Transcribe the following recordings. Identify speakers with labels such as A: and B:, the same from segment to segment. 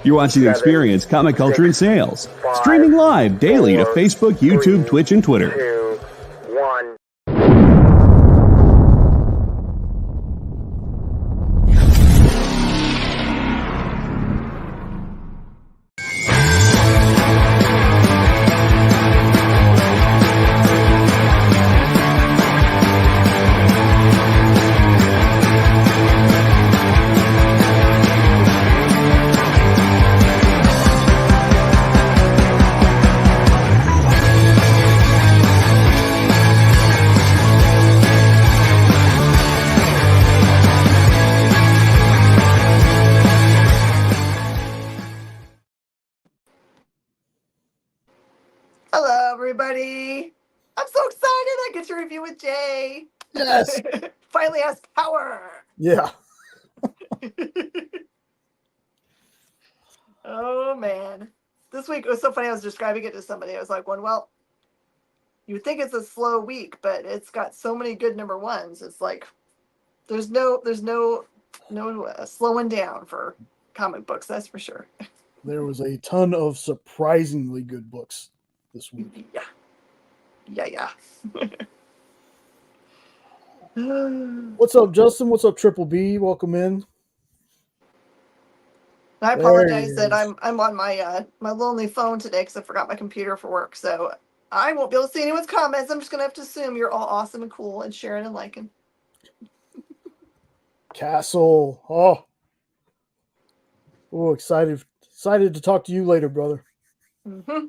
A: You're watching Experience Comic Culture and Sales, streaming live daily to Facebook, YouTube, Twitch, and Twitter.
B: 2, 1.
C: Hello, everybody. I'm so excited I get to review with Jay.
D: Yes.
C: Finally has power.
D: Yeah.
C: Oh, man. This week, it was so funny. I was describing it to somebody. I was like, well, you would think it's a slow week, but it's got so many good number ones. It's like there's no slowing down for comic books. That's for sure.
D: There was a ton of surprisingly good books this week.
C: Yeah.
D: What's up, Justin? What's up, Triple B? Welcome in.
C: I
D: There
C: apologize
D: he
C: that
D: is.
C: I'm on my my lonely phone today because I forgot my computer for work. So I won't be able to see anyone's comments. I'm just gonna have to assume you're all awesome and cool and sharing and liking.
D: Castle. Oh, excited to talk to you later, brother.
C: Mm-hmm.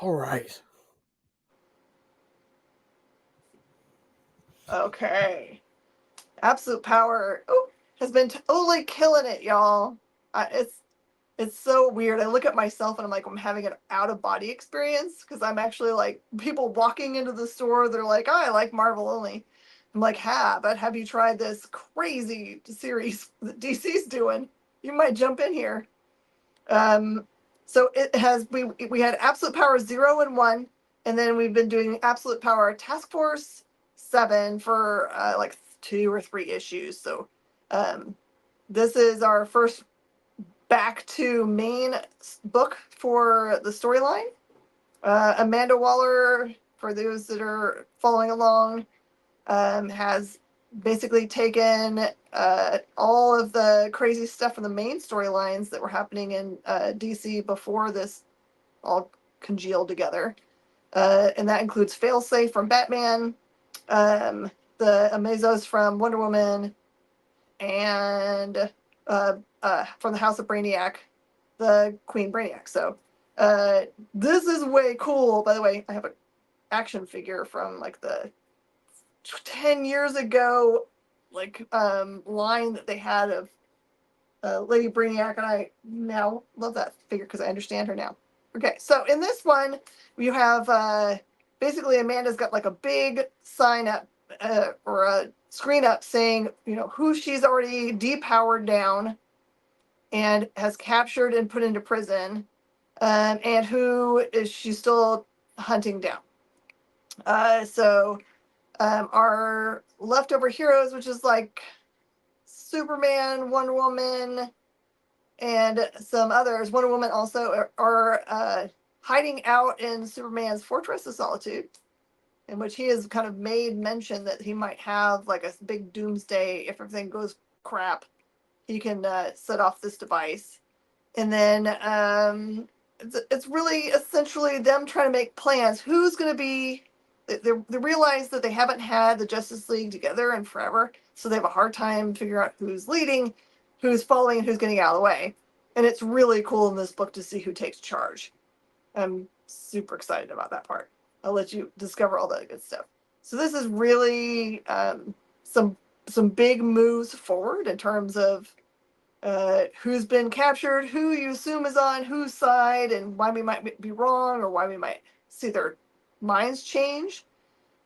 D: All right.
C: Okay. Absolute Power has been totally killing it, y'all. It's so weird. I look at myself and I'm like, I'm having an out of body experience because I'm actually like people walking into the store. They're like, oh, I like Marvel only. I'm like, but have you tried this crazy series that DC's doing? You might jump in here. So it has we had Absolute Power 0 and 1, and then we've been doing Absolute Power Task Force 7 for like 2 or 3 issues. So this is our first back to main book for the storyline. Amanda Waller, for those that are following along, has basically taken all of the crazy stuff from the main storylines that were happening in DC before this all congealed together. And that includes Failsafe from Batman, the Amazos from Wonder Woman, and from the House of Brainiac, the Queen Brainiac. So this is way cool. By the way, I have an action figure from like the 10 years ago, like line that they had of Lady Brainiac, and I now love that figure because I understand her now. Okay, so in this one, you have basically Amanda's got like a big sign up or a screen up saying, you know, who she's already depowered down and has captured and put into prison, and who is she still hunting down. So our leftover heroes, which is like Superman, Wonder Woman, and some others. Wonder Woman also are hiding out in Superman's Fortress of Solitude, in which he has kind of made mention that he might have like a big doomsday. If everything goes crap, he can set off this device. And then it's really essentially them trying to make plans. Who's going to be... They realize that they haven't had the Justice League together in forever, so they have a hard time figuring out who's leading, who's following, and who's getting out of the way. And it's really cool in this book to see who takes charge. I'm super excited about that part. I'll let you discover all that good stuff. So this is really some big moves forward in terms of who's been captured, who you assume is on whose side, and why we might be wrong, or why we might see their minds change,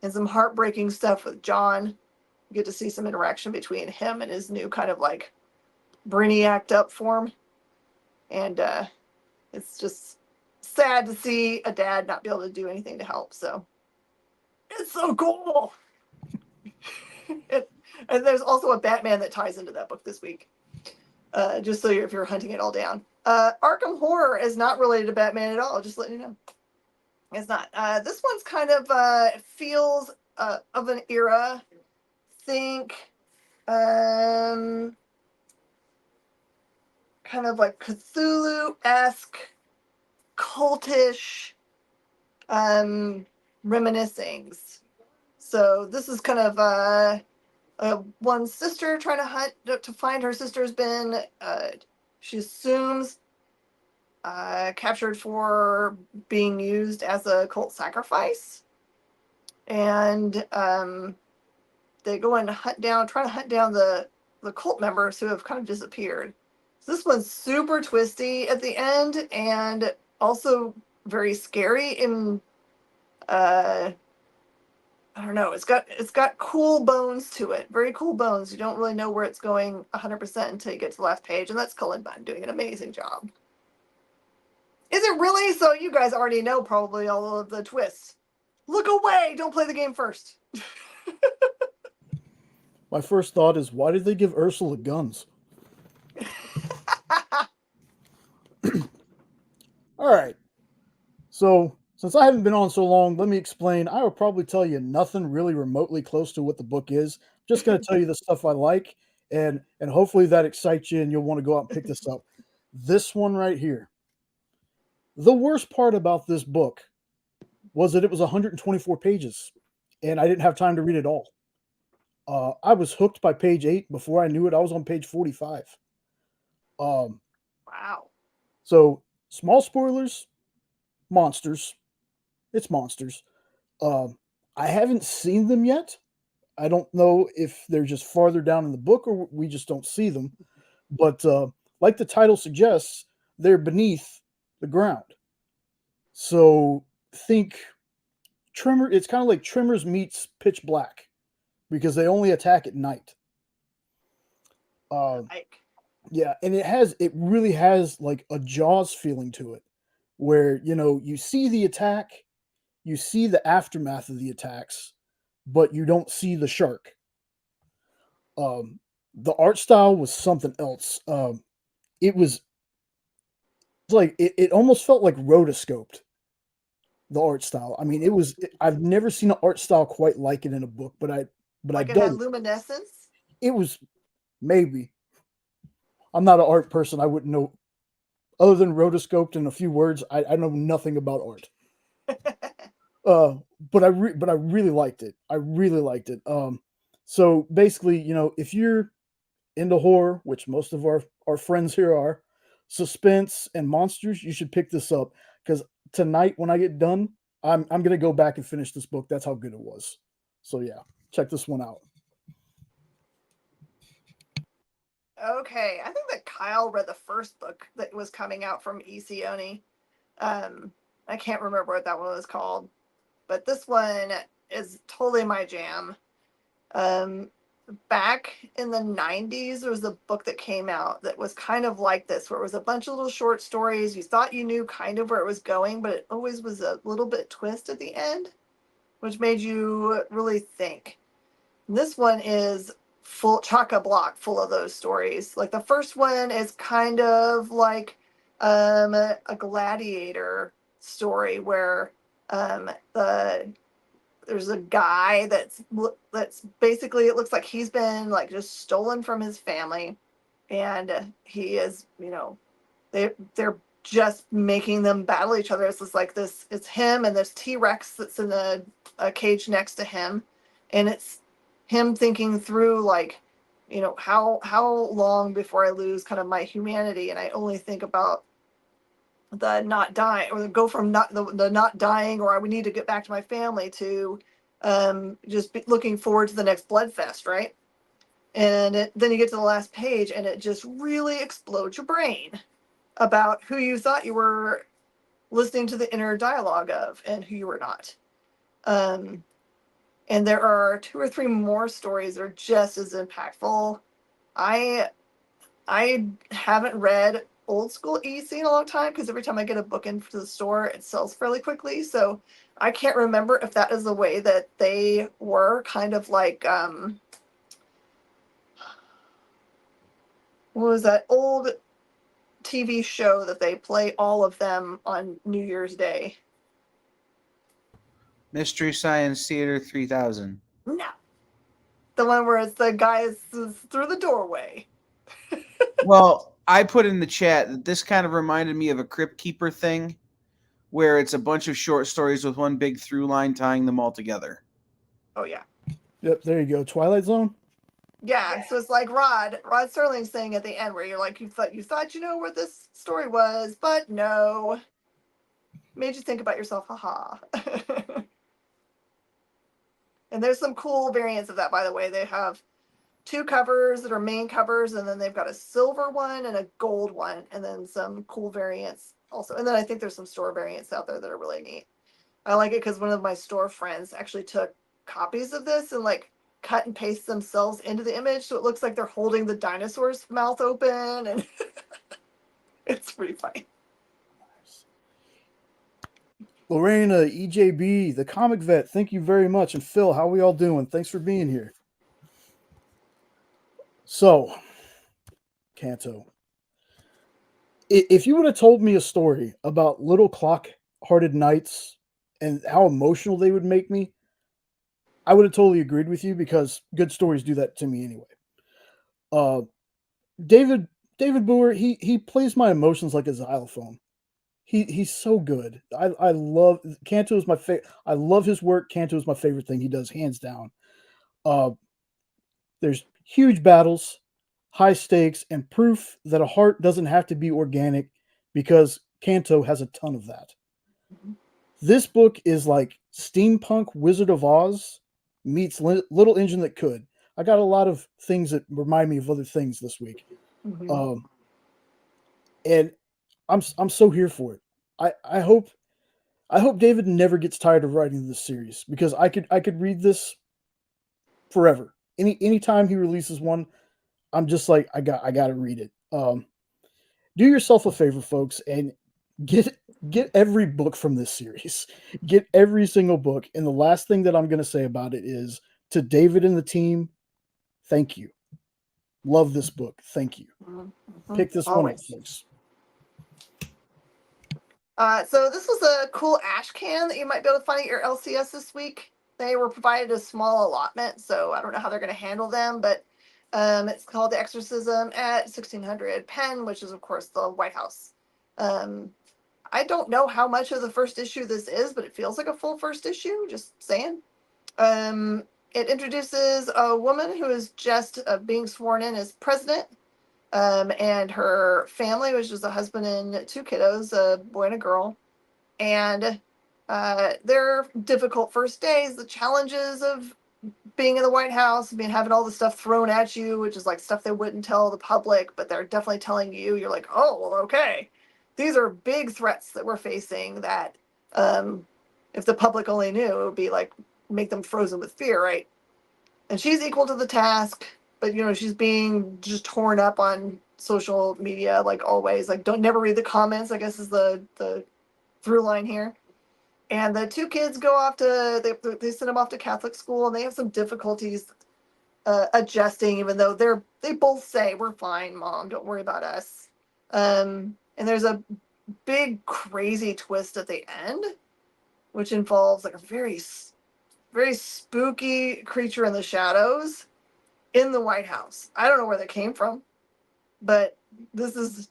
C: and some heartbreaking stuff with John. You get to see some interaction between him and his new kind of like Brainiac up form. And it's just sad to see a dad not be able to do anything to help. So it's so cool. And there's also a Batman that ties into that book this week. just so if you're hunting it all down. Arkham Horror is not related to Batman at all, just letting you know. It's not. This one's kind of feels of an era. Think kind of like Cthulhu-esque, cultish reminiscings. So this is kind of one sister trying to hunt to find her sister's been she assumes captured for being used as a cult sacrifice, and they go and try to hunt down the cult members who have kind of disappeared. So this one's super twisty at the end, and also very scary. And I don't know. It's got cool bones to it. Very cool bones. You don't really know where it's going 100% until you get to the last page, and that's Cullen Bunn doing an amazing job. Is it really? So you guys already know probably all of the twists. Look away! Don't play the game first.
D: My first thought is, why did they give Ursula guns? All right. So, since I haven't been on so long, let me explain. I will probably tell you nothing really remotely close to what the book is. I'm just going to tell you the stuff I like, and hopefully that excites you and you'll want to go out and pick this up. This one right here. The worst part about this book was that it was 124 pages, and I didn't have time to read it all. I was hooked by page 8. Before I knew it, I was on page 45.
C: Wow.
D: So, small spoilers, monsters. It's monsters. I haven't seen them yet. I don't know if they're just farther down in the book or we just don't see them. But like the title suggests, they're beneath the ground. So think Trimmer. It's kind of like Trimmers meets Pitch Black because they only attack at night. Yeah, and it really has like a Jaws feeling to it, where you see the attack, you see the aftermath of the attacks, but you don't see the shark. The art style was something else. It was like it almost felt like rotoscoped. The art style. I mean, I've never seen an art style quite like it in a book, but
C: like
D: I
C: it had
D: dug.
C: luminescence.
D: It was maybe. I'm not an art person. I wouldn't know. Other than rotoscoped and a few words, I know nothing about art. But I really liked it. I really liked it. So basically, if you're into horror, which most of our friends here are, suspense and monsters, you should pick this up because tonight when I get done, I'm gonna go back and finish this book. That's how good it was. So yeah, check this one out.
C: Okay, I think that Kyle read the first book that was coming out from ECONI. I can't remember what that one was called, but this one is totally my jam. Back in the 90s, there was a book that came out that was kind of like this, where it was a bunch of little short stories. You thought you knew kind of where it was going, but it always was a little bit twist at the end, which made you really think. And this one is full chock-a-block full of those stories. Like the first one is kind of like a gladiator story where there's a guy that's basically, it looks like he's been like just stolen from his family, and he is, they're just making them battle each other. It's just like this. It's him and this T-Rex that's in a cage next to him, and it's him thinking through like, how long before I lose kind of my humanity, and I only think about the not dying, or go from the not dying, or I would need to get back to my family, to just looking forward to the next Bloodfest, right? And then you get to the last page, and it just really explodes your brain about who you thought you were listening to the inner dialogue of and who you were not. And there are 2 or 3 more stories that are just as impactful. I haven't read old school EC in a long time, because every time I get a book into the store, it sells fairly quickly. So I can't remember if that is the way that they were kind of like what was that old TV show that they play all of them on New Year's Day?
B: Mystery Science Theater 3000.
C: No. The one where it's the guys through the doorway.
B: Well, I put in the chat that this kind of reminded me of a Crypt Keeper thing, where it's a bunch of short stories with one big through line tying them all together.
C: Oh, yeah.
D: Yep, there you go. Twilight Zone.
C: Yeah, so it's like Rod Serling's saying at the end where you're like, you thought you know where this story was, but no. Made you think about yourself, haha. And there's some cool variants of that, by the way. They have 2 covers that are main covers, and then they've got a silver one and a gold one, and then some cool variants also. And then I think there's some store variants out there that are really neat. I like it because one of my store friends actually took copies of this and like cut and paste themselves into the image, so it looks like they're holding the dinosaur's mouth open, and it's pretty funny.
D: Lorena, EJB, the comic vet, thank you very much. And Phil, how are we all doing? Thanks for being here. So, Kanto, if you would have told me a story about little clock-hearted knights and how emotional they would make me, I would have totally agreed with you because good stories do that to me anyway. David Boer, he plays my emotions like a xylophone. He's so good. I love Kanto is my favorite. I love his work. Kanto is my favorite thing he does, hands down. There's huge battles, high stakes, and proof that a heart doesn't have to be organic because Kanto has a ton of that.
C: Mm-hmm.
D: This book is like steampunk Wizard of Oz meets Little Engine That Could. I got a lot of things that remind me of other things this week.
C: Mm-hmm.
D: And I'm so here for it. I hope David never gets tired of writing this series because I could read this forever. Anytime he releases one, I'm just like I got to read it. Do yourself a favor, folks, and get every book from this series. Get every single book. And the last thing that I'm going to say about it is to David and the team, thank you. Love this book. Thank you.
C: Mm-hmm.
D: Pick this one up, folks.
C: So this was a cool ash can that you might be able to find at your LCS this week. They were provided a small allotment, so I don't know how they're going to handle them, but it's called The Exorcism at 1600 Penn, which is, of course, the White House. I don't know how much of the first issue this is, but it feels like a full first issue, just saying. It introduces a woman who is just being sworn in as president. And her family, which is a husband and 2 kiddos, a boy and a girl. And their difficult first days, the challenges of being in the White House, having all the stuff thrown at you, which is like stuff they wouldn't tell the public, but they're definitely telling you. You're like, oh, well, okay. These are big threats that we're facing that if the public only knew, it would be like make them frozen with fear, right? And she's equal to the task. But, she's being just torn up on social media, like always. Like, don't never read the comments, I guess is the through line here. And the 2 kids go off to, they send them off to Catholic school, and they have some difficulties adjusting, even though they both say, we're fine, Mom, don't worry about us. And there's a big, crazy twist at the end, which involves like a very, very spooky creature in the shadows in the White House. I don't know where they came from, but this is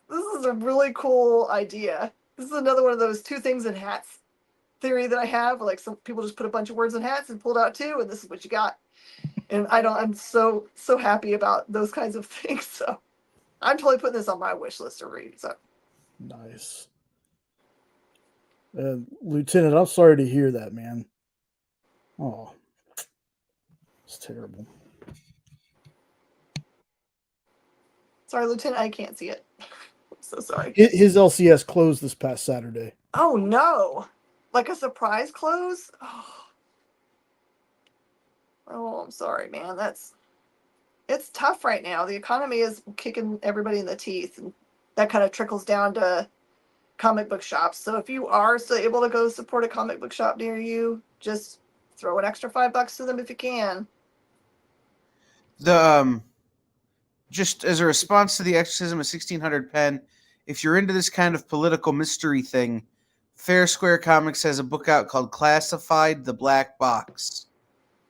C: a really cool idea. This is another one of those 2 things in hats theory that I have, where like some people just put a bunch of words in hats and pulled out 2, and this is what you got. And I'm so happy about those kinds of things. So I'm totally putting this on my wish list to read. So
D: nice. Lieutenant, I'm sorry to hear that, man. Oh, it's terrible.
C: Sorry, Lieutenant, I can't see it. I'm so sorry.
D: His LCS closed this past Saturday.
C: Oh, no. Like a surprise close? Oh, I'm sorry, man. It's tough right now. The economy is kicking everybody in the teeth, and that kind of trickles down to comic book shops. So if you are still able to go support a comic book shop near you, just throw an extra $5 to them if you can.
B: just as a response to the Exorcism of 1600 pen, if you're into this kind of political mystery thing, Fair Square Comics has a book out called Classified: The Black Box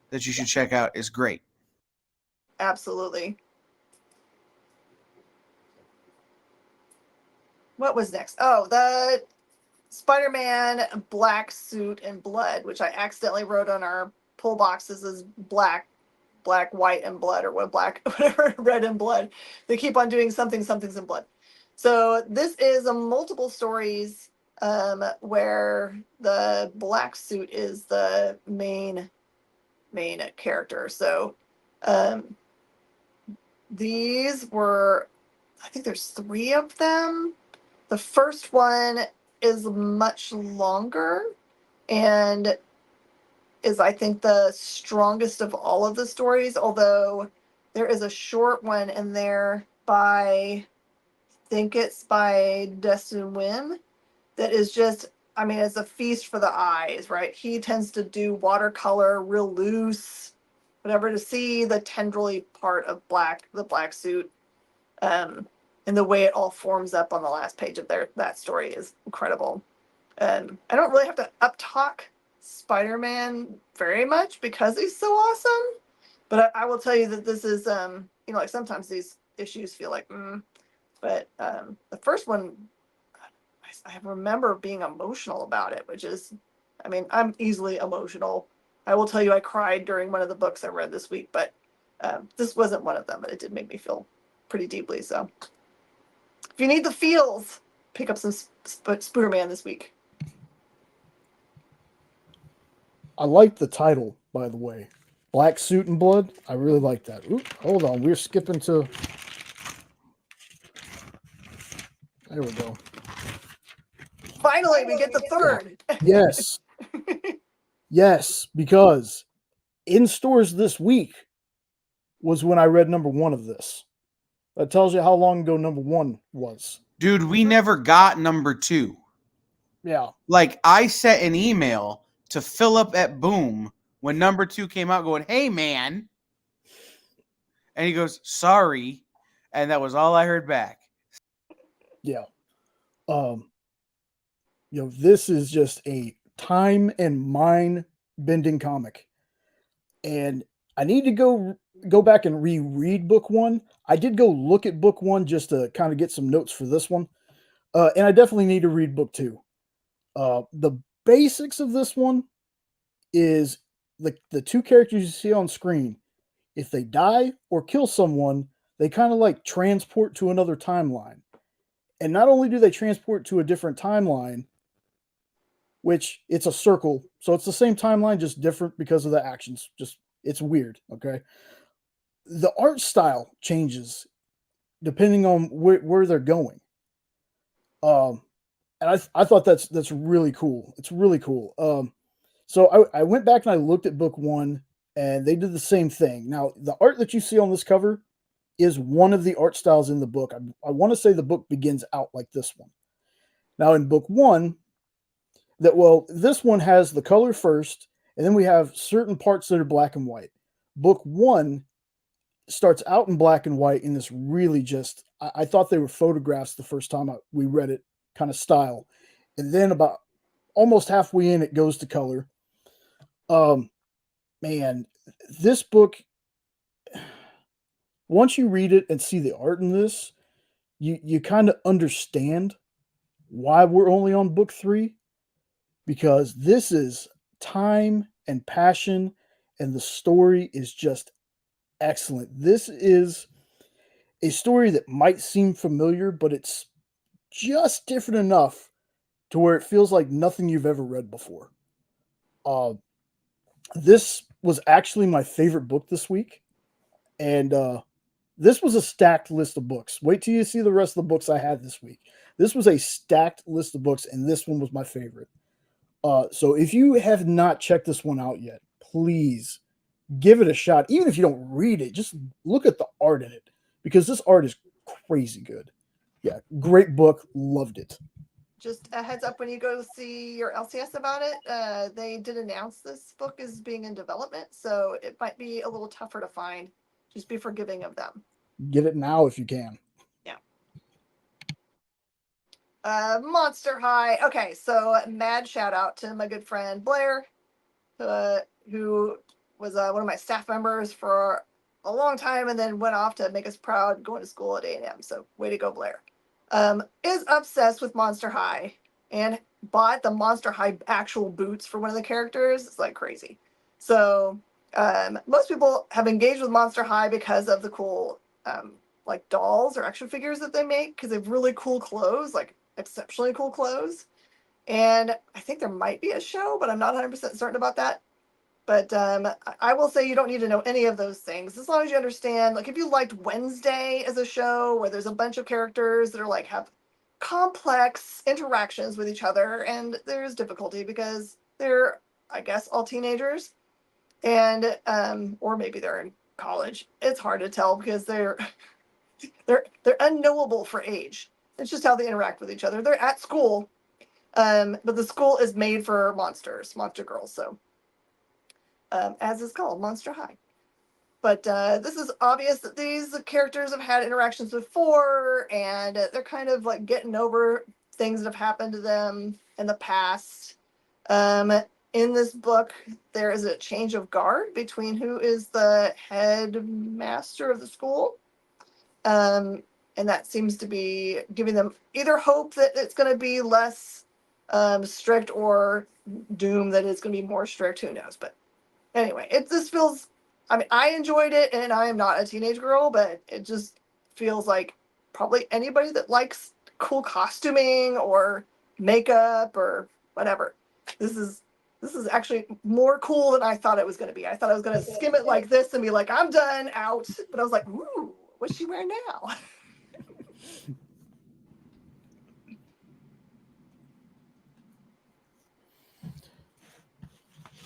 B: that you should check out. Is great.
C: Absolutely. What was next? Oh, the Spider-Man Black Suit and Blood, which I accidentally wrote on our pull boxes as black, white, and blood, or what black, whatever, red and blood. They keep on doing something's in blood. So this is a multiple stories where the black suit is the main character. So these were, I think there's 3 of them. The first one is much longer and is, I think, the strongest of all of the stories, although there is a short one in there by, I think it's by Destin Wynn, that is just, I mean, it's a feast for the eyes, right? He tends to do watercolor real loose, whatever, to see the tendrily part of the black suit. And the way it all forms up on the last page of that story is incredible. I don't really have to up-talk Spider-Man very much because he's so awesome. But I will tell you that this is, like sometimes these issues feel like, but the first one, I remember being emotional about it, which is, I mean, I'm easily emotional. I will tell you I cried during one of the books I read this week, but this wasn't one of them, but it did make me feel pretty deeply. So if you need the feels, pick up some Spooderman this week.
D: I like the title, by the way. Black Suit and Blood. I really like that. Oop, hold on. We're skipping to... There we go.
C: Finally, we get the third.
D: Yes. Yes, because in stores this week was when I read number 1 of this. That tells you how long ago number 1 was.
B: Dude, we never got number 2.
D: Yeah.
B: Like, I sent an email to Philip at Boom when number 2 came out going, hey, man. And he goes, sorry. And that was all I heard back.
D: Yeah. This is just a time and mind bending comic. And I need to go back and reread book 1. I did go look at book 1 just to kind of get some notes for this one. And I definitely need to read book 2. The basics of this one is the 2 characters you see on screen. If they die or kill someone, they kind of like transport to another timeline. And not only do they transport to a different timeline, which it's a circle, so it's the same timeline, just different because of the actions. Just, it's weird, okay? The art style changes depending on where they're going. And I thought that's really cool. It's really cool. So I went back and I looked at book 1, and they did the same thing. Now, the art that you see on this cover is one of the art styles in the book. I want to say the book begins out like this one. Now, in book 1, this one has the color first, and then we have certain parts that are black and white. Book 1 starts out in black and white in this really just, I thought they were photographs the first time we read it, kind of style. And then about almost halfway in, it goes to color. Man, this book, once you read it and see the art in this, you kind of understand why we're only on book 3, because this is time and passion, and the story is just excellent. This is a story that might seem familiar, but it's just different enough to where it feels like nothing you've ever read before. This was actually my favorite book this week, and this was a stacked list of books. Wait till you see the rest of the books I had this week. This was a stacked list of books, and this one was my favorite. So if you have not checked this one out yet, please give it a shot. Even if you don't read it, just look at the art in it, because this art is crazy good. Yeah, great book. Loved it.
C: Just a heads up when you go see your LCS about it, they did announce this book is being in development, so it might be a little tougher to find. Just be forgiving of them.
D: get it now if you can.
C: Monster High. Okay, so mad shout out to my good friend Blair, who was one of my staff members for a long time and then went off to make us proud going to school at A&M. So way to go, Blair. Is obsessed with Monster High and bought the Monster High actual boots for one of the characters. It's like crazy. So most people have engaged with Monster High because of the cool like dolls or action figures that they make, because they have really cool clothes, like exceptionally cool clothes. And I think there might be a show, but I'm not 100% certain about that. But I will say you don't need to know any of those things as long as you understand. Like if you liked Wednesday as a show where there's a bunch of characters that are like have complex interactions with each other, and there's difficulty because they're, I guess, all teenagers, and or maybe they're in college. It's hard to tell because they're unknowable for age. It's just how they interact with each other. They're at school, but the school is made for monsters, monster girls. So, as is called, Monster High. But this is obvious that these characters have had interactions before, and they're kind of like getting over things that have happened to them in the past. In this book, there is a change of guard between who is the headmaster of the school. And that seems to be giving them either hope that it's going to be less strict, or doom that it's going to be more strict. Who knows? But anyway, this feels, I mean, I enjoyed it, and I am not a teenage girl, but it just feels like probably anybody that likes cool costuming or makeup or whatever. This is actually more cool than I thought it was going to be. I thought I was going to skim it like this and be like, I'm done, out. But I was like, ooh, what's she wearing now?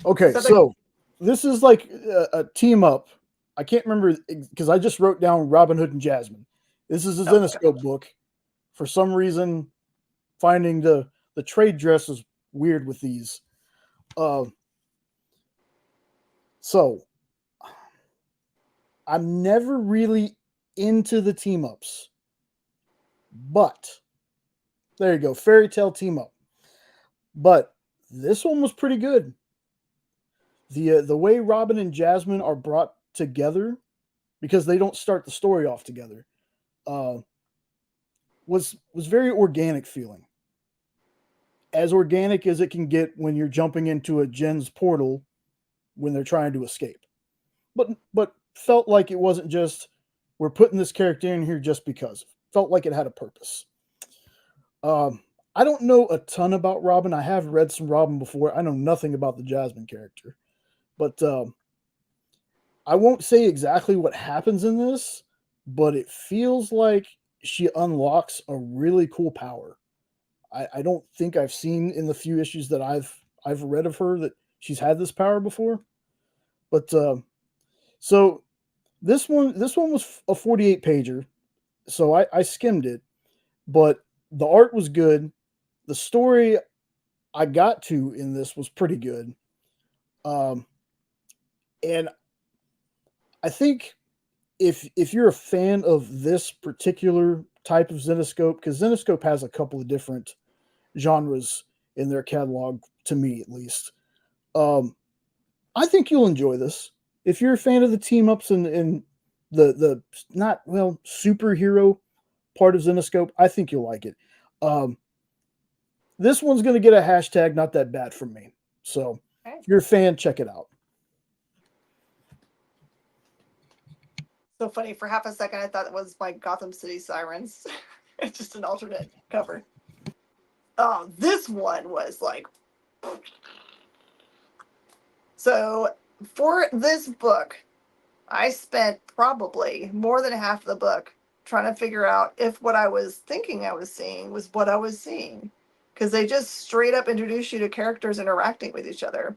D: Okay, so this is like a team up. I can't remember because I just wrote down Robin Hood and Jasmine. This is a Zenescope book. For some reason, finding the trade dress is weird with these. So I'm never really into the team ups, but there you go, fairy tale team up. But this one was pretty good. The way Robin and Jasmine are brought together, because they don't start the story off together, was very organic feeling. As organic as it can get when you're jumping into a Jen's portal when they're trying to escape. But felt like it wasn't just we're putting this character in here just because. Felt like it had a purpose. I don't know a ton about Robin. I have read some Robin before. I know nothing about the Jasmine character. But I won't say exactly what happens in this, but it feels like she unlocks a really cool power. I don't think I've seen in the few issues that I've read of her that she's had this power before. But so this one was a 48 pager, so I skimmed it, but the art was good. The story I got to in this was pretty good. And I think if you're a fan of this particular type of Zenescope, because Zenescope has a couple of different genres in their catalog, to me at least, I think you'll enjoy this. If you're a fan of the team ups and the not well superhero part of Zenescope, I think you'll like it. This one's going to get a hashtag not that bad from me. So if you're a fan, check it out.
C: So funny. For half a second, I thought it was my Gotham City Sirens. It's just an alternate cover. Oh, this one was like... So for this book, I spent probably more than half of the book trying to figure out if what I was thinking I was seeing was what I was seeing. Because they just straight up introduce you to characters interacting with each other,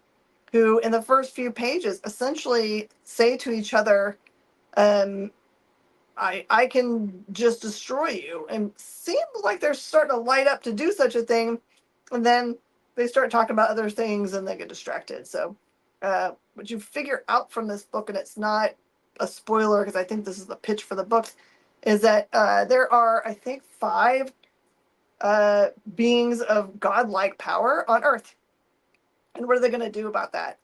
C: who in the first few pages essentially say to each other, I can just destroy you. And seems like they're starting to light up to do such a thing. And then they start talking about other things and they get distracted. So what you figure out from this book, and it's not a spoiler because I think this is the pitch for the book, is that there are, I think, 5 beings of godlike power on Earth. And what are they going to do about that?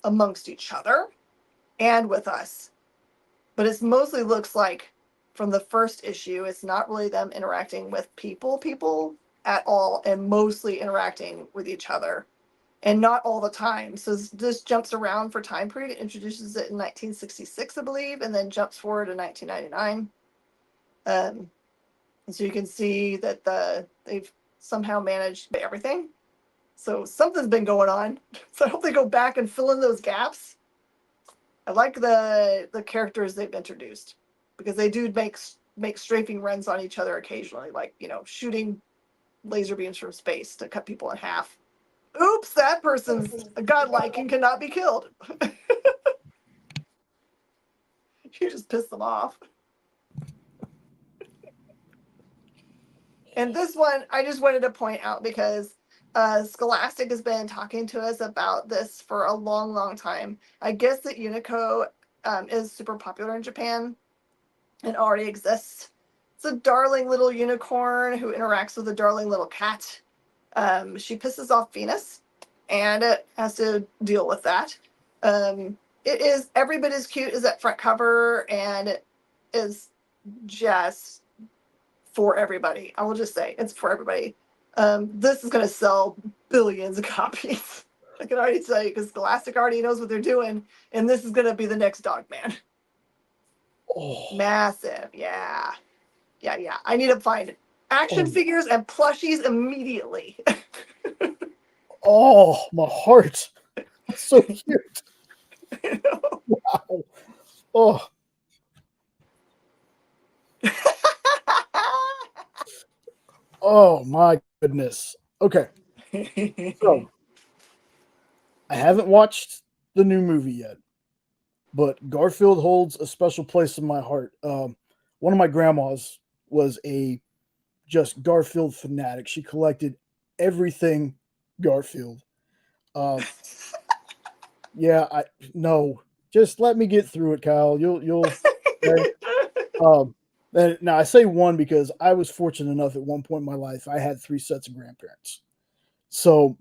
C: Amongst each other and with us. But it mostly looks like from the first issue, it's not really them interacting with people at all, and mostly interacting with each other. And not all the time. So this jumps around for time period. It introduces it in 1966, I believe, and then jumps forward to 1999. And so you can see that they've somehow managed everything. So something's been going on. So I hope they go back and fill in those gaps. I like the characters they've introduced because they do make strafing runs on each other occasionally, like, shooting laser beams from space to cut people in half. Oops, that person's godlike and cannot be killed. You just piss them off. And this one, I just wanted to point out because Scholastic has been talking to us about this for a long, long time. I guess that Unico is super popular in Japan and already exists. It's a darling little unicorn who interacts with a darling little cat. She pisses off Venus, and it has to deal with that. It is every bit as cute as that front cover, and it is just for everybody. I will just say it's for everybody. This is going to sell billions of copies. I can already tell you because Scholastic already knows what they're doing, and this is going to be the next Dogman.
D: Oh.
C: Massive, yeah. I need to find action figures and plushies immediately.
D: Oh, my heart. That's so cute. Wow. Oh. Oh my goodness. Okay. So I haven't watched the new movie yet, but Garfield holds a special place in my heart. One of my grandmas was a just Garfield fanatic. She collected everything Garfield. Yeah, no. Just let me get through it, Kyle. You'll okay? Now I say one because I was fortunate enough at one point in my life I had 3 sets of grandparents. So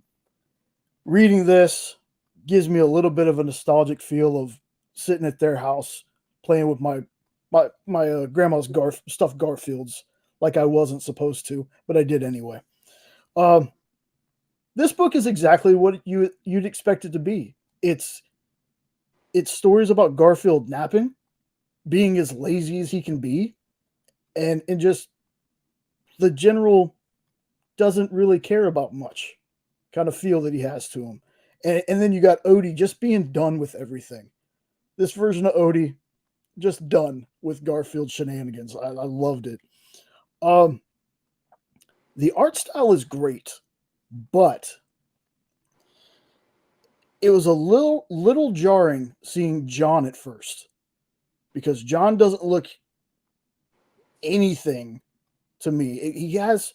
D: reading this gives me a little bit of a nostalgic feel of sitting at their house playing with my grandma's stuffed Garfields like I wasn't supposed to, but I did anyway. This book is exactly what you'd expect it to be. It's stories about Garfield napping, being as lazy as he can be, and just the general doesn't really care about much kind of feel that he has to him. And then you got Odie just being done with everything. This version of Odie just done with Garfield shenanigans. I loved it. The art style is great, but it was a little jarring seeing John at first because John doesn't look anything to me. He has,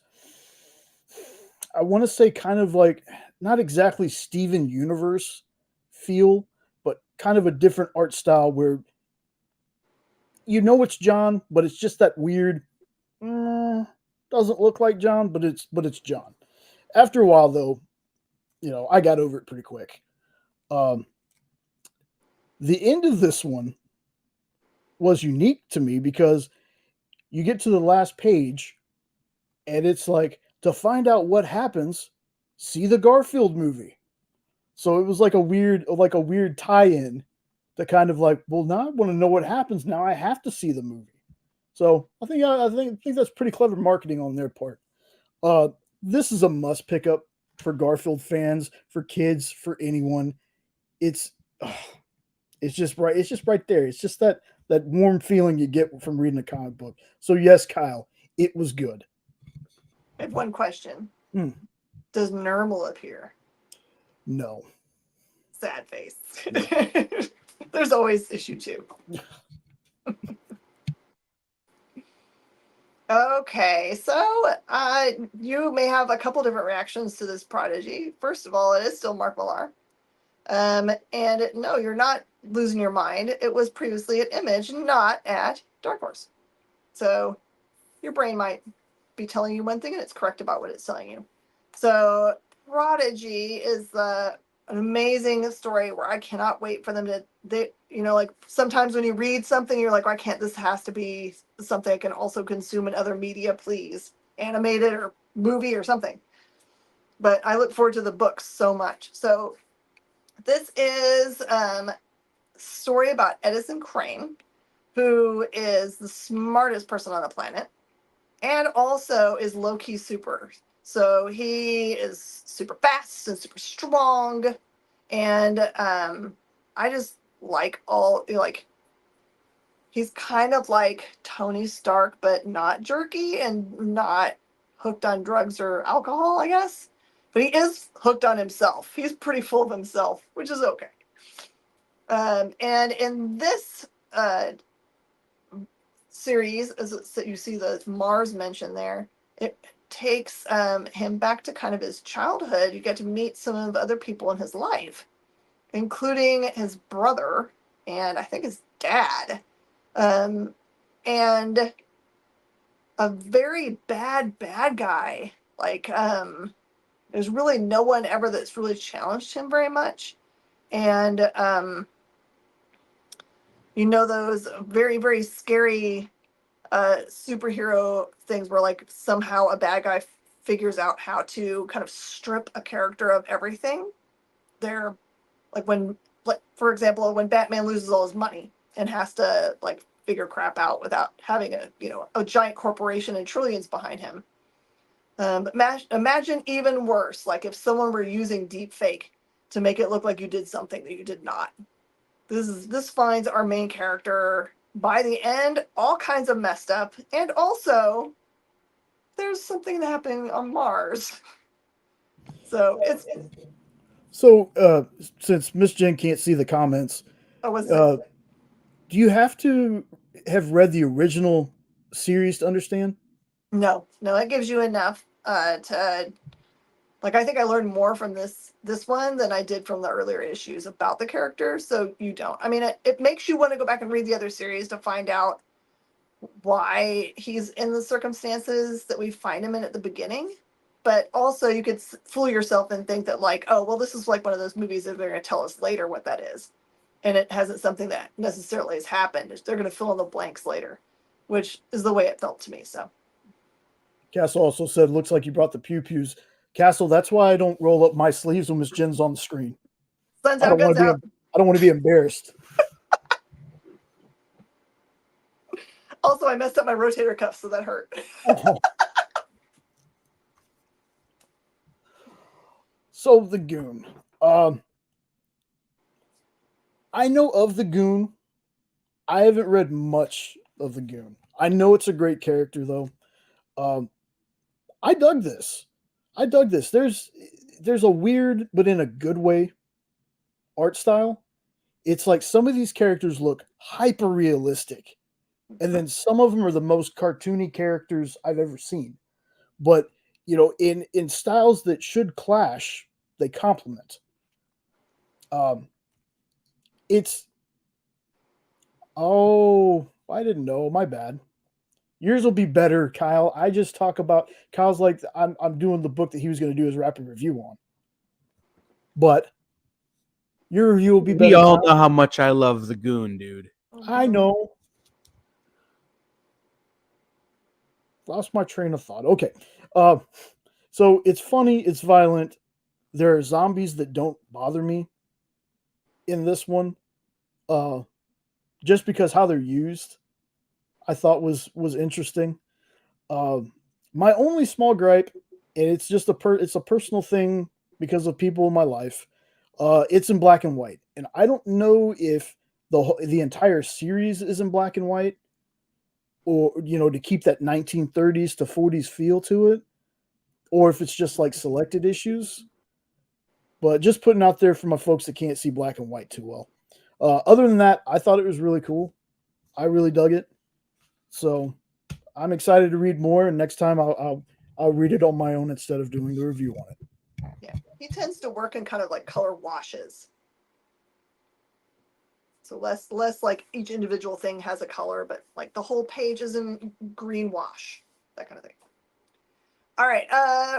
D: I want to say, kind of like not exactly Steven Universe feel, but kind of a different art style where it's John, but it's just that weird. Doesn't look like John, but it's John. After a while, though, I got over it pretty quick. The end of this one was unique to me because you get to the last page and it's like, to find out what happens, see the Garfield movie. So it was like a weird tie-in to kind of like, well, now I want to know what happens. Now I have to see the movie. So I think that's pretty clever marketing on their part. This is a must pick up for Garfield fans, for kids, for anyone. It's just right. It's just right there. It's just that warm feeling you get from reading a comic book. So yes, Kyle, it was good.
C: I have one question. Does Nermal appear?
D: No.
C: Sad face. No. There's always issue 2. Okay, so you may have a couple different reactions to this prodigy. First of all, it is still Mark Millar. And no, you're not losing your mind, it was previously at Image, not at Dark Horse. So your brain might be telling you one thing and it's correct about what it's telling you. So Prodigy is an amazing story where I cannot wait for them to, like sometimes when you read something, you're like, this has to be something I can also consume in other media, please. Animated or movie or something. But I look forward to the books so much. So this is a story about Edison Crane, who is the smartest person on the planet and also is low-key super. So he is super fast and super strong. And I just he's kind of like Tony Stark, but not jerky and not hooked on drugs or alcohol, I guess. But he is hooked on himself. He's pretty full of himself, which is okay. And in this series, as you see the Mars mentioned there, it takes him back to kind of his childhood. You get to meet some of the other people in his life, including his brother and I think his dad, and a very bad guy. There's really no one ever that's really challenged him very much. And those very, very scary superhero things where like somehow a bad guy figures out how to kind of strip a character of everything. They're like for example, when Batman loses all his money and has to like figure crap out without having a giant corporation and trillions behind him. But imagine even worse, like if someone were using deep fake to make it look like you did something that you did not. This finds our main character by the end all kinds of messed up, and also there's something happening on Mars. So it's
D: since Miss Jen can't see the comments,
C: do
D: you have to have read the original series to understand?
C: No, it gives you enough to like. I think I learned more from this one than I did from the earlier issues about the character. So you don't. I mean, it makes you want to go back and read the other series to find out why he's in the circumstances that we find him in at the beginning. But also you could fool yourself and think that like, oh, well, this is like one of those movies that they're going to tell us later what that is. And it hasn't something that necessarily has happened. They're going to fill in the blanks later, which is the way it felt to me. So
D: Castle also said, looks like you brought the pew-pews. Castle, that's why I don't roll up my sleeves when Miss Jen's on the screen.
C: Guns out.
D: I don't want to be embarrassed.
C: Also, I messed up my rotator cuff, so that hurt.
D: Oh. So the Goon. I know of the Goon. I haven't read much of the Goon. I know it's a great character, though. I dug this. There's a weird, but in a good way, art style. It's like some of these characters look hyper realistic, and then some of them are the most cartoony characters I've ever seen. But in styles that should clash, they complement. I didn't know. My bad. Yours will be better, Kyle. I just talk about Kyle's like I'm doing the book that he was going to do his rapid review on. But your review will be better.
E: We all know how much I love the Goon, dude.
D: I know. Lost my train of thought. Okay. So it's funny, it's violent. There are zombies that don't bother me in this one. Just because how they're used, I thought was interesting. My only small gripe, and it's just it's a personal thing because of people in my life. It's in black and white, and I don't know if the entire series is in black and white, or to keep that 1930s to 40s feel to it, or if it's just like selected issues. But just putting out there for my folks that can't see black and white too well. Other than that, I thought it was really cool. I really dug it. So I'm excited to read more, and next time I'll read it on my own instead of doing the review on it.
C: Yeah, he tends to work in kind of like color washes. So less like each individual thing has a color, but like the whole page is in green wash, that kind of thing. All right,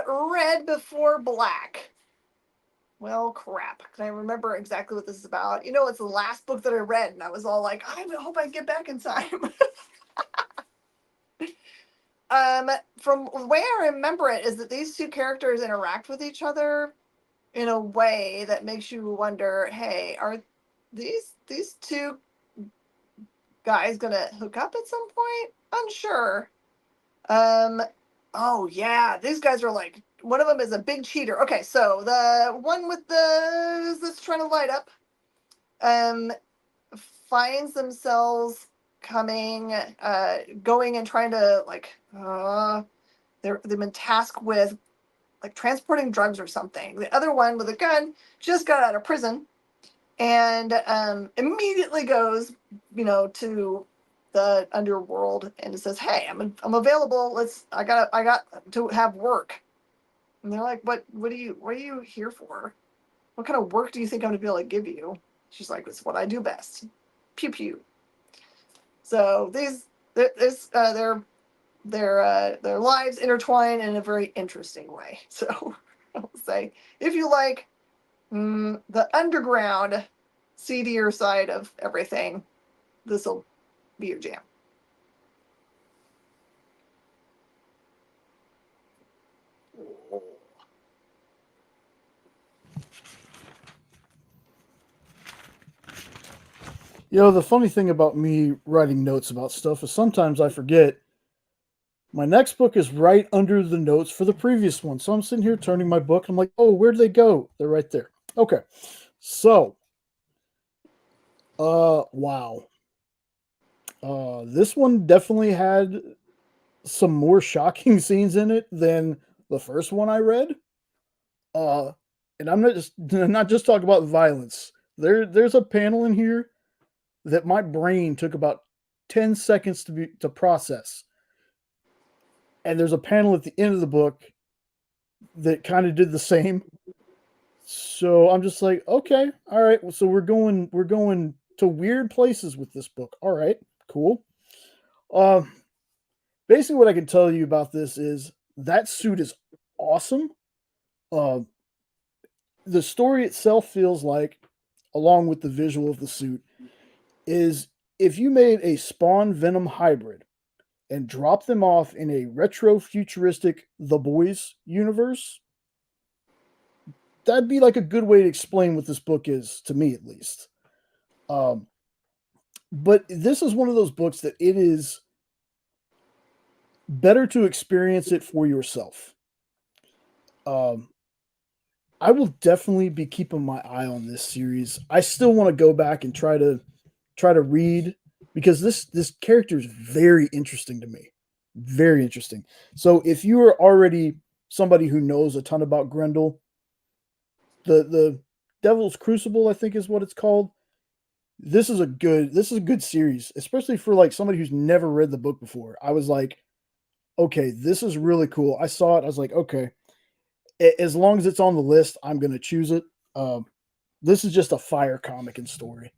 C: Red Before Black. Well, crap. Can I remember exactly what this is about? You know, it's the last book that I read, and I was all like, I hope I get back in time. From the way I remember it is that these two characters interact with each other in a way that makes you wonder, hey, are these two guys gonna hook up at some point? Unsure. Oh yeah, these guys are like, one of them is a big cheater. Okay, so the one with that's trying to light up, finds themselves going and trying to like, they've been tasked with like transporting drugs or something. The other one with a gun just got out of prison and immediately goes, to the underworld and says, "Hey, I'm available. I got to have work." And they're like, "What are you here for? What kind of work do you think I'm gonna be able to give you?" She's like, "It's what I do best. Pew pew." So their lives intertwine in a very interesting way. So I'll say, if you like the underground, seedier side of everything, this will be your jam.
D: The funny thing about me writing notes about stuff is sometimes I forget my next book is right under the notes for the previous one. So I'm sitting here turning my book and I'm like, oh, where'd they go? They're right there. Okay. So, wow. This one definitely had some more shocking scenes in it than the first one I read. And I'm not just talking about violence. There's a panel in here that my brain took about 10 seconds to process. And there's a panel at the end of the book that kind of did the same. So I'm just like, okay, all right. So we're going to weird places with this book. All right, cool. Basically, what I can tell you about this is that suit is awesome. The story itself feels like, along with the visual of the suit, is if you made a Spawn Venom hybrid and dropped them off in a retro futuristic The Boys universe, that'd be like a good way to explain what this book is, to me at least. But this is one of those books that it is better to experience it for yourself. I will definitely be keeping my eye on this series. I still want to go back and try to read, because this character is very interesting to me. Very interesting. So if you are already somebody who knows a ton about Grendel, the Devil's Crucible, I think is what it's called. This is a good series, especially for like somebody who's never read the book before. I was like, okay, this is really cool. I saw it. I was like, okay, as long as it's on the list, I'm going to choose it. This is just a fire comic and story.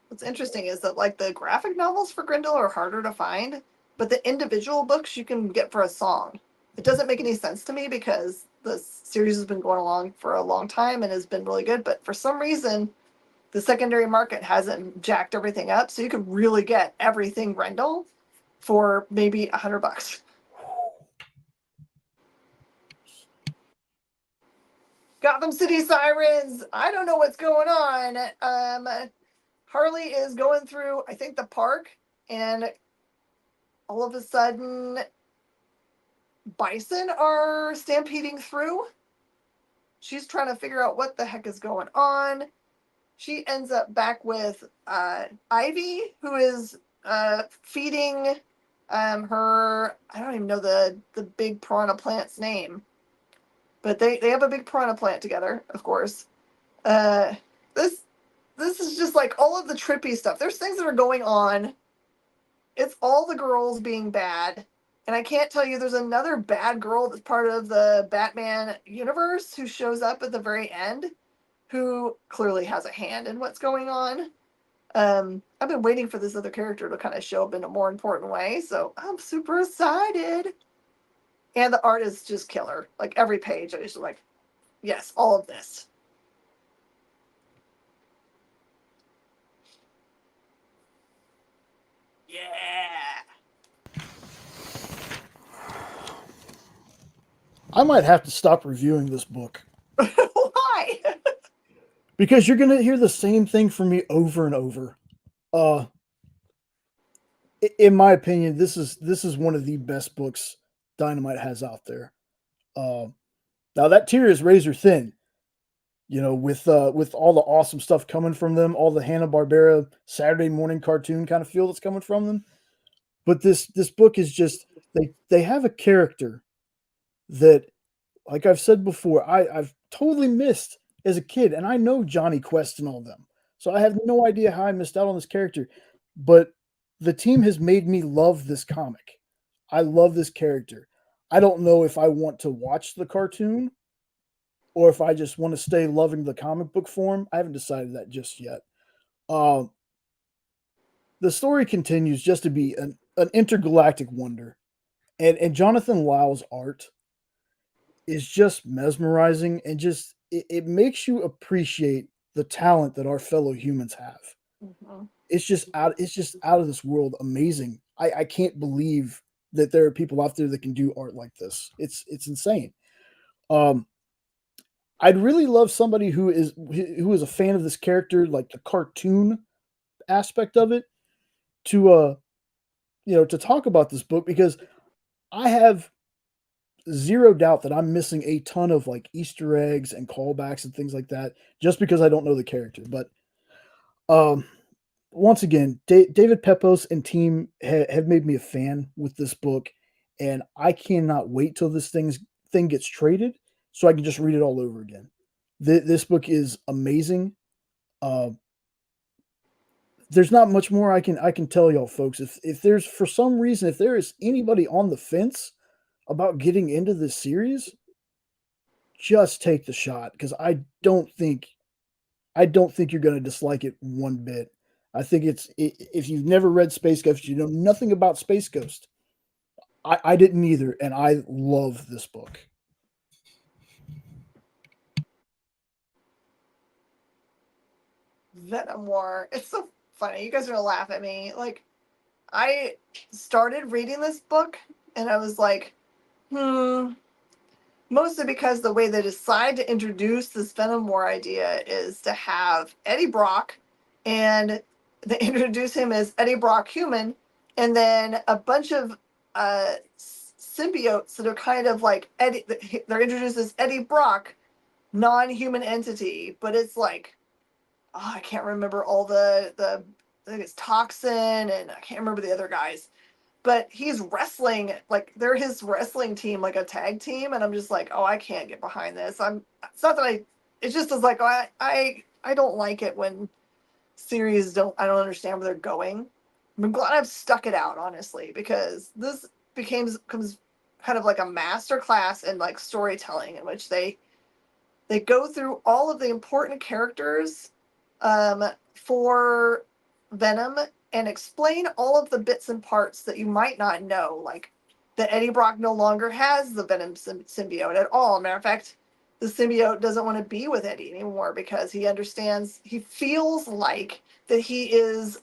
C: What's interesting is that like the graphic novels for Grendel are harder to find, but the individual books you can get for a song. It doesn't make any sense to me because the series has been going along for a long time and has been really good, but for some reason the secondary market hasn't jacked everything up, so you could really get everything Grendel for maybe $100. Gotham City Sirens. I don't know what's going on. Harley is going through, I think, the park, and all of a sudden, bison are stampeding through. She's trying to figure out what the heck is going on. She ends up back with Ivy, who is feeding her. I don't even know the big piranha plant's name, but they have a big piranha plant together, of course. This is just like all of the trippy stuff. There's things that are going on. It's all the girls being bad. And I can't tell you, there's another bad girl that's part of the Batman universe who shows up at the very end, who clearly has a hand in what's going on. I've been waiting for this other character to kind of show up in a more important way, so I'm super excited. And the art is just killer. Like every page, I just like, yes, all of this. Yeah.
D: I might have to stop reviewing this book
C: Why?
D: because you're gonna hear the same thing from me over and over. In my opinion, this is one of the best books Dynamite has out there. Now that tier is razor thin, with all the awesome stuff coming from them, all the Hanna-Barbera Saturday morning cartoon kind of feel that's coming from them. But this book is just they have a character that, like I've said before, I've totally missed as a kid, and I know Johnny Quest and all of them, so I have no idea how I missed out on this character. But the team has made me love this comic. I love this character. I don't know if I want to watch the cartoon or if I just want to stay loving the comic book form. I haven't decided that just yet. The story continues just to be an intergalactic wonder. And Jonathan Lyle's art is just mesmerizing, and just it makes you appreciate the talent that our fellow humans have.
C: Mhm.
D: It's just out of this world amazing. I can't believe that there are people out there that can do art like this. It's insane. I'd really love somebody who is a fan of this character, like the cartoon aspect of it, to to talk about this book, because I have zero doubt that I'm missing a ton of like Easter eggs and callbacks and things like that just because I don't know the character. But um, once again, David Pepos and team have made me a fan with this book, and I cannot wait till this thing gets traded so I can just read it all over again. This book is amazing. Uh, there's not much more I can tell y'all, folks. If there's, for some reason, if there is anybody on the fence about getting into this series, just take the shot, because I don't think you're going to dislike it one bit. I think if you've never read Space Ghost, you know nothing about Space Ghost. I didn't either, and I love this book.
C: Venom War. It's so funny. You guys are gonna laugh at me. Like, I started reading this book and I was like, mostly because the way they decide to introduce this Venom War idea is to have Eddie Brock, and they introduce him as Eddie Brock human, and then a bunch of symbiotes that are kind of like Eddie. They're introduced as Eddie Brock, non-human entity, but it's like, I can't remember all the I think it's Toxin, and I can't remember the other guys, but he's wrestling, like they're his wrestling team, like a tag team, and I'm just like, oh, I can't get behind this. It's not that it just is like, oh, I don't like it when series I don't understand where they're going. I'm glad I've stuck it out, honestly, because this becomes kind of like a master class in like storytelling, in which they go through all of the important characters for Venom and explain all of the bits and parts that you might not know, like that Eddie Brock no longer has the Venom symbiote at all. Matter of fact, the symbiote doesn't want to be with Eddie anymore because he feels like that he is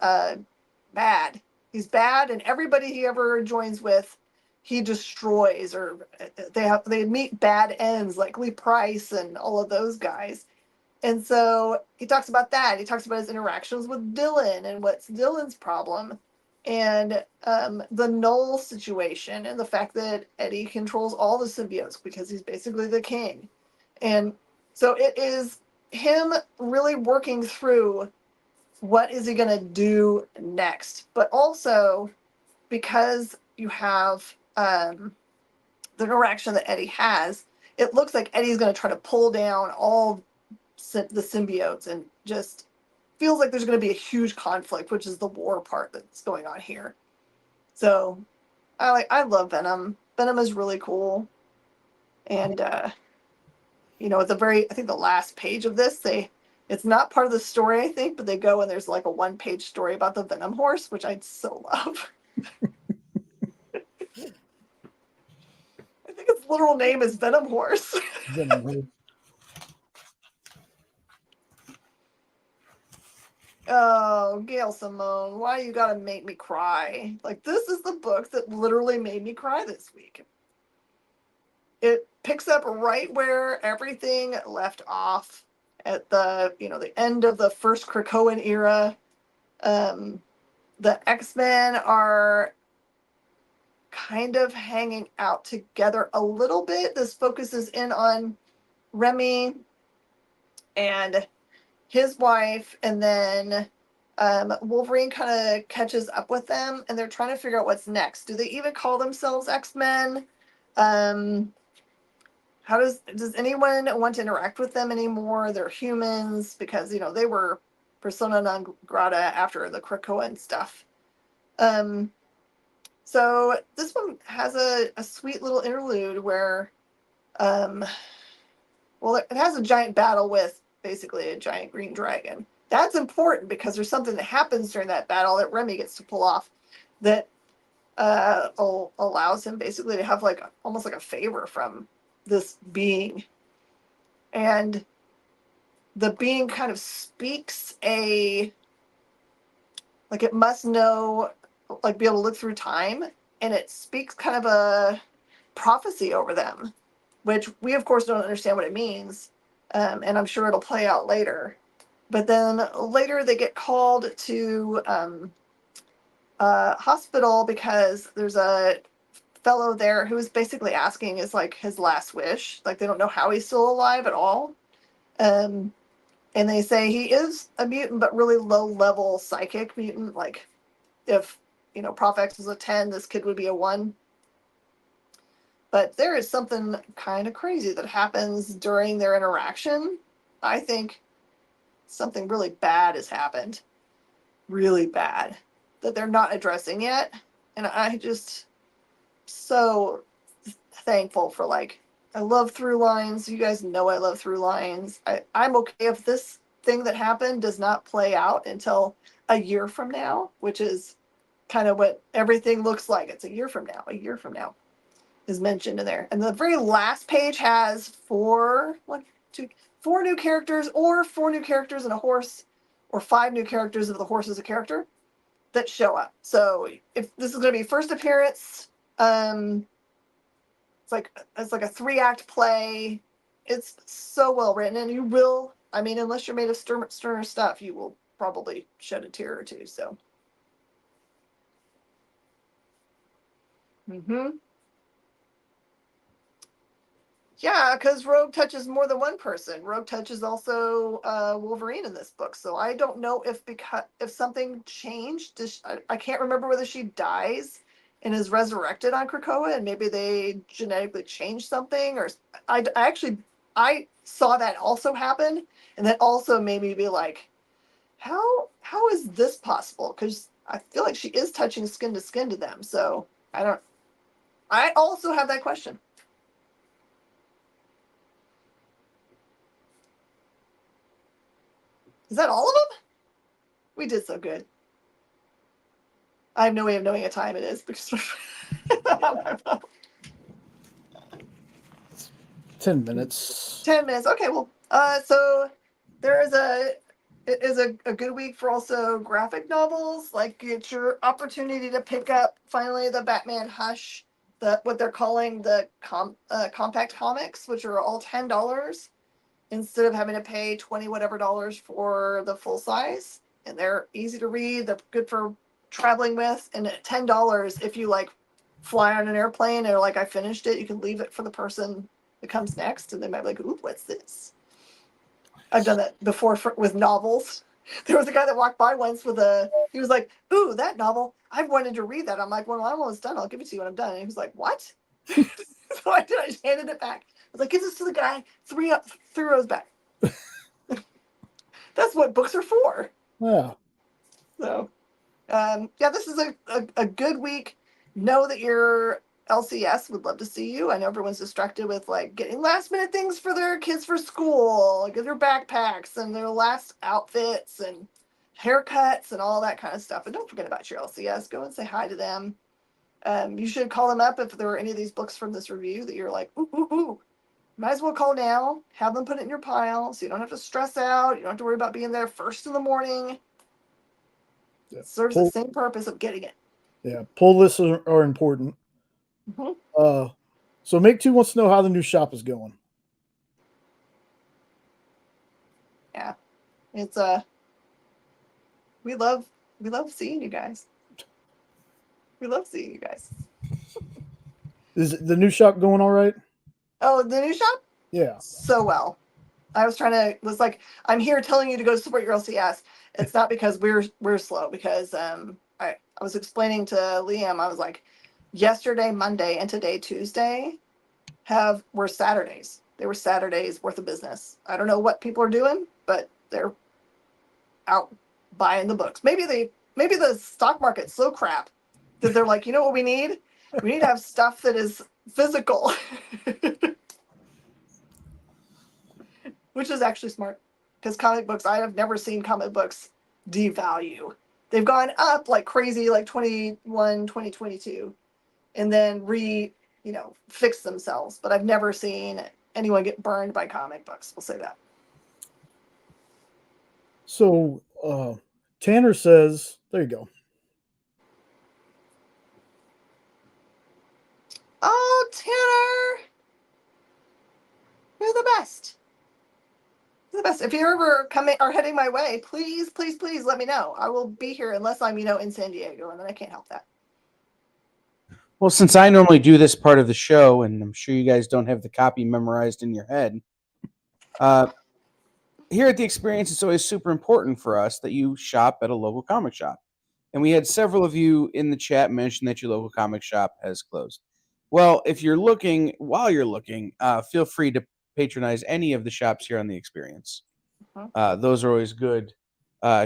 C: bad. He's bad, and everybody he ever joins with, he destroys, or they meet bad ends like Lee Price and all of those guys. And so he talks about that. He talks about his interactions with Dylan and what's Dylan's problem, and the Null situation, and the fact that Eddie controls all the symbiotes because he's basically the king. And so it is him really working through what is he going to do next. But also, because you have the interaction that Eddie has, it looks like Eddie's going to try to pull down all the symbiotes, and just feels like there's going to be a huge conflict, which is the war part that's going on here. So I love Venom. Venom is really cool. And at the very, I think the last page of this, they It's not part of the story, I think, but they go and there's like a 1-page story about the Venom horse, which I'd so love. I think its literal name is Venom Horse. Oh, Gail Simone, why you gotta make me cry? Like, this is the book that literally made me cry this week. It picks up right where everything left off at the, the end of the first Krakoan era. The X-Men are kind of hanging out together a little bit. This focuses in on Remy and his wife, and then Wolverine kind of catches up with them, and they're trying to figure out what's next. Do they even call themselves X-Men? How does anyone want to interact with them anymore? They're humans because they were persona non grata after the Krakoan stuff. So this one has a sweet little interlude where, it has a giant battle with basically a giant green dragon. That's important because there's something that happens during that battle that Remy gets to pull off that allows him basically to have like almost like a favor from this being. And the being kind of speaks it must know, like be able to look through time, and it speaks kind of a prophecy over them, which we of course don't understand what it means. And I'm sure it'll play out later. But then later they get called to hospital because there's a fellow there who is basically asking is like his last wish. Like they don't know how he's still alive at all. And they say he is a mutant, but really low level psychic mutant. Like if, Prof X was a 10, this kid would be a 1. But there is something kind of crazy that happens during their interaction. I think something really bad has happened. Really bad. That they're not addressing yet. And I just so thankful for I love through lines. You guys know I love through lines. I'm okay if this thing that happened does not play out until a year from now, which is kind of what everything looks like. It's a year from now. A year from now is mentioned in there. And the very last page has 4 new characters, or 4 new characters and a horse, or 5 new characters if the horse is a character that show up. So if this is going to be first appearance, it's like a 3-act play. It's so well written, and you will, unless you're made of sterner stuff, you will probably shed a tear or two. So. Yeah, because Rogue touches more than one person. Rogue touches also Wolverine in this book. So I don't know if something changed. I can't remember whether she dies and is resurrected on Krakoa, and maybe they genetically changed something. Or I saw that also happen, and that also made me be like, how is this possible? Because I feel like she is touching skin to skin to them. So I also have that question. Is that all of them? We did so good. I have no way of knowing what time it is because
D: 10 minutes.
C: 10 minutes. Okay, well, so there is a good week for also graphic novels. Like it's your opportunity to pick up finally the Batman Hush, what they're calling the compact comics, which are all $10. Instead of having to pay 20 whatever dollars for the full size. And they're easy to read. They're good for traveling with. And at $10, if you fly on an airplane or I finished it, you can leave it for the person that comes next. And they might be like, ooh, what's this? I've done that before with novels. There was a guy that walked by once he was like, ooh, that novel. I've wanted to read that. I'm like, well, I'm almost done. I'll give it to you when I'm done. And he was like, what? So I just handed it back. I was like, give this to the guy 3 rows back. That's what books are for.
D: Yeah.
C: So, this is a good week. Know that you're LCS would love to see you. I know everyone's distracted with like getting last minute things for their kids for school, like their backpacks and their last outfits and haircuts and all that kind of stuff. And don't forget about your LCS. Go and say hi to them. You should call them up if there are any of these books from this review that you're like, ooh, ooh, ooh. Might as well call now. Have them put it in your pile so you don't have to stress out. You don't have to worry about being there first in the morning.
D: Yeah.
C: It serves the same purpose of getting it.
D: Yeah, pull lists are important.
C: Mm-hmm.
D: So Make Two wants to know how the new shop is going.
C: Yeah, it's we love seeing you guys. We love seeing you guys.
D: Is the new shop going all right?
C: Oh, the new shop?
D: Yeah.
C: So well. I was like, I'm here telling you to go support your LCS. It's not because we're slow, because I was explaining to Liam, I was like, yesterday, Monday, and today, Tuesday, were Saturdays. They were Saturdays worth of business. I don't know what people are doing, but they're out buying the books. Maybe the stock market's so crap that they're like, you know what we need? We need to have stuff that is physical. Which is actually smart, because comic books, I have never seen comic books devalue. They've gone up like crazy, like 2022, and then fix themselves. But I've never seen anyone get burned by comic books. We'll say that.
D: So Tanner says, there you go.
C: Oh, Tanner, you're the best. You're the best. If you're ever coming or heading my way, please, please, please let me know. I will be here unless I'm, in San Diego, and then I can't help that.
E: Well, since I normally do this part of the show, and I'm sure you guys don't have the copy memorized in your head, here at The Experience, it's always super important for us that you shop at a local comic shop. And we had several of you in the chat mention that your local comic shop has closed. Well, if you're looking, feel free to patronize any of the shops here on The Experience. Those are always good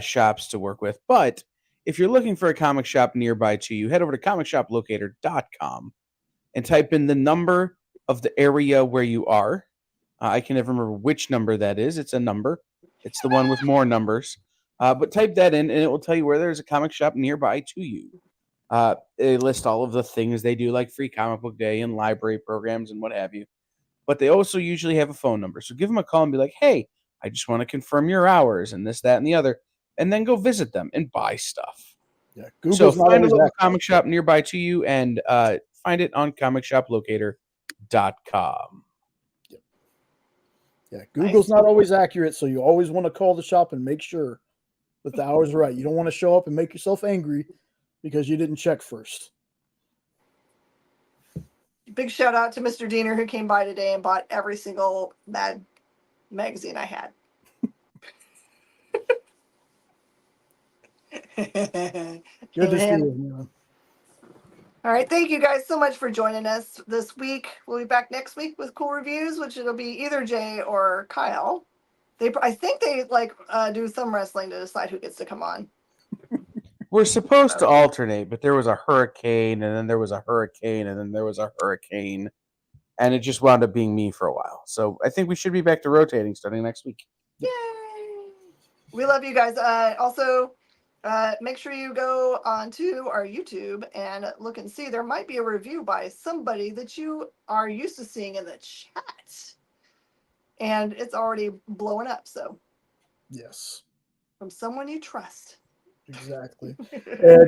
E: shops to work with. But if you're looking for a comic shop nearby to you, head over to comicshoplocator.com and type in the number of the area where you are. I can never remember which number that is. It's a number. It's the one with more numbers. But type that in, and it will tell you where there's a comic shop nearby to you. They list all of the things they do, like free comic book day and library programs and what have you. But they also usually have a phone number. So give them a call and be like, hey, I just want to confirm your hours and this, that, and the other. And then go visit them and buy stuff.
D: Yeah, Google's
E: so
D: not
E: find a
D: always
E: local
D: accurate.
E: comic shop nearby to you and find it on comicshoplocator.com.
D: Yeah, Google's not always accurate, so you always want to call the shop and make sure that the hours are right. You don't want to show up and make yourself angry because you didn't check first.
C: Big shout out to Mr. Diener, who came by today and bought every single Mad magazine I had.
D: Good to see you, man.
C: All right, thank you guys so much for joining us this week. We'll be back next week with cool reviews, which it'll be either Jay or Kyle. I think they do some wrestling to decide who gets to come on.
E: We're supposed to alternate, but there was a hurricane, and then there was a hurricane, and then there was a hurricane, and it just wound up being me for a while. So I think we should be back to rotating starting next week.
C: Yay! We love you guys. Also, make sure you go onto our YouTube and look and see. There might be a review by somebody that you are used to seeing in the chat. And it's already blowing up, so.
D: Yes.
C: From someone you trust.
D: Exactly.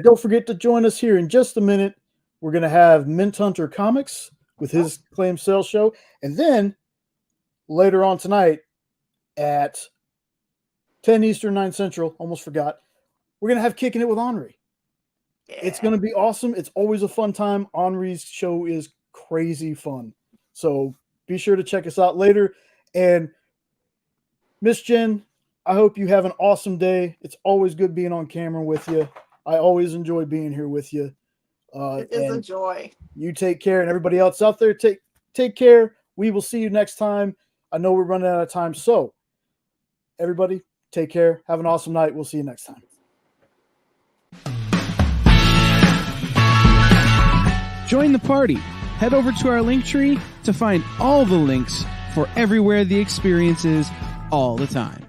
D: Don't forget to join us here in just a minute. We're going to have Mint Hunter Comics with his claim sales show. And then later on tonight at 10 Eastern, 9 Central, almost forgot, we're going to have Kicking It with Henri. Yeah. It's going to be awesome. It's always a fun time. Henri's show is crazy fun. So be sure to check us out later. And Miss Jen, I hope you have an awesome day. It's always good being on camera with you. I always enjoy being here with you.
C: It is a joy.
D: You take care, and everybody else out there, take care. We will see you next time. I know we're running out of time, so everybody, take care. Have an awesome night. We'll see you next time.
A: Join the party.
F: Head over to our link tree to find all the links for everywhere the experience is all the time.